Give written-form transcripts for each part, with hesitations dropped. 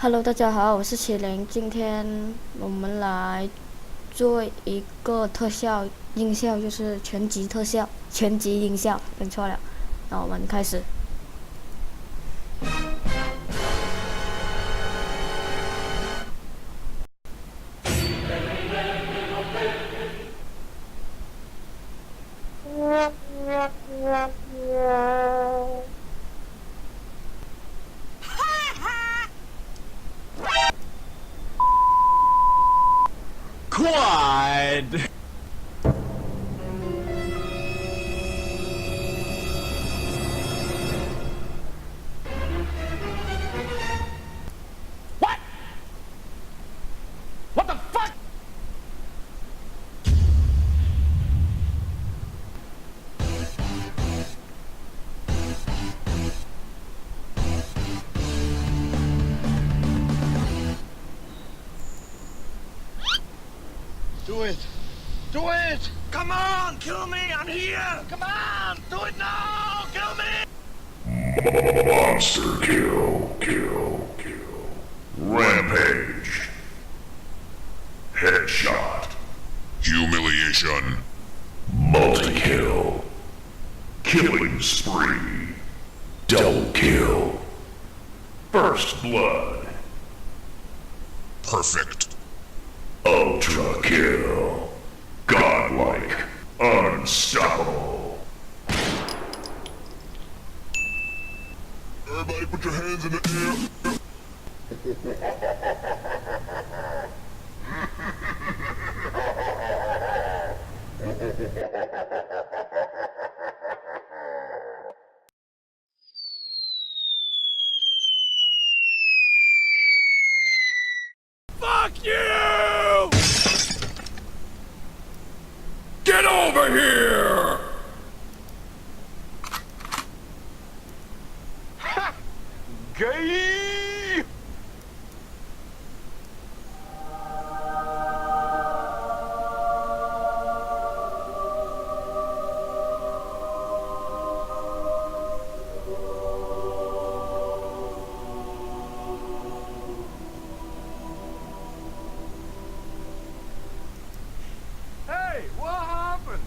Hello，大家好，我是麒麟。今天我们来做一个特效音效，就是全集特效、全集音效，认错了。那我们开始。Quad! What? What the fuck? Do it! Do it! Come on, kill me! I'm here! Come on! Do it now! Kill me! Monster kill. Rampage. Headshot. Humiliation. Multi-kill. Killing spree. Double kill. First blood. Perfect. Ultra kill. Godlike. Unstoppable. Everybody put your hands in the air. Fuck you! Get over here! Gay! Hey, what happened?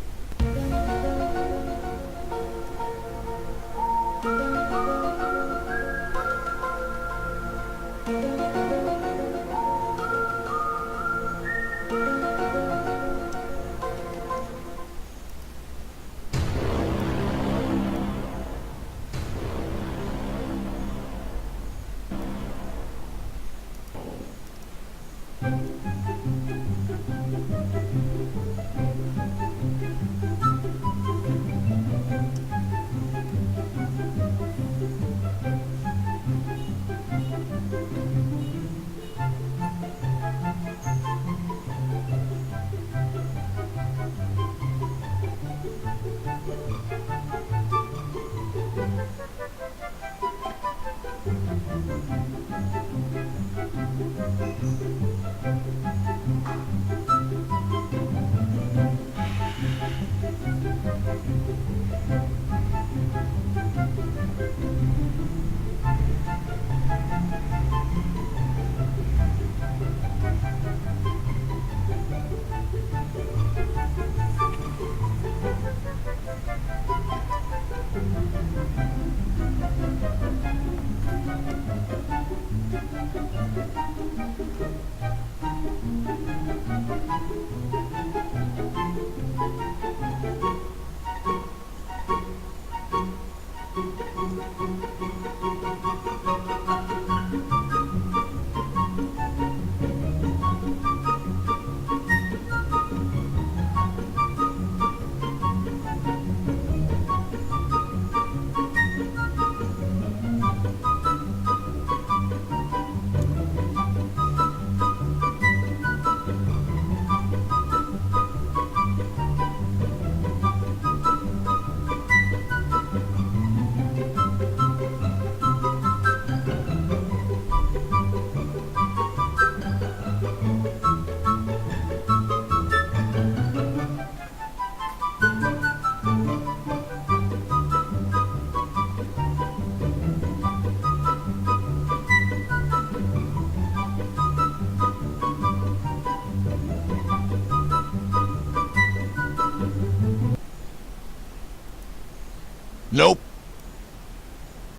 Nope.